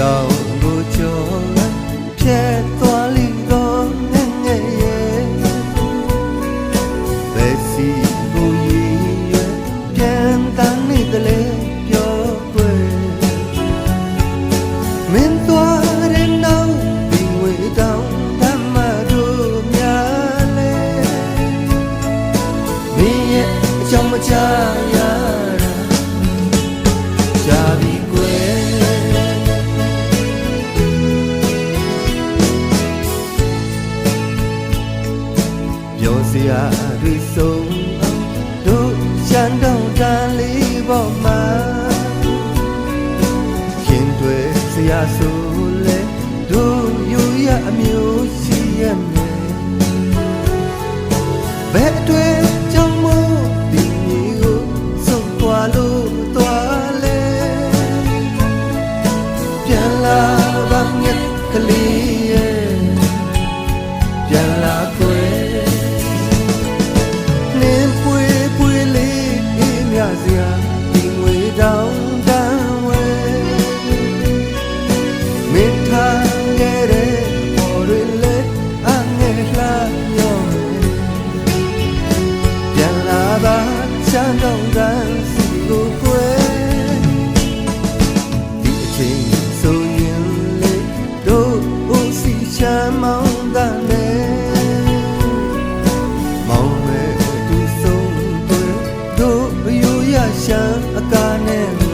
တောင်ကိုကျော်ဖြတ်သွားလိတော့ငဲ့ငဲ့ရဲ့ဘယ်စီကိုရည်ရွယ်ပြန်တန်းနေတယ်လေပြောွယ်မင်းသွားတဲ့နောက်ဒီဝေတောင်ဓမ္မတို့များလေမင်းရဲ့အကြောင်းမချရပြောစရာတွေဆုံးအောင်တို့ရှမ်းတောင်တန်လေးပေါ်မှာခင်တွေစရာဆိုလေတို့ယူရအမျိုးရှိရမယ်ဘယ်တွေကြောင့်မို့ဒီမျိုးကိုဆုံးသွားလို့သွားလေပြန်လာပါမြတ်ကလေးရဲ့ပြန်လာခွေစရာဒီငွေတောင်တန်းဝဲမင်းထားခဲ့တဲ့ပေါ်တွေလည်းအငဲ့လှညောင်းပြန်လာပါချမ်းတောင်တန်းစီကိုကွယ်ဒီအချိန်ဆိုရင်လေတို့ဦးစီချမ်းမောင်းတန်းနဲ့မောင်းမဲ့သူဆုံးတွေ့တို့ရှမ်းအကားနဲ့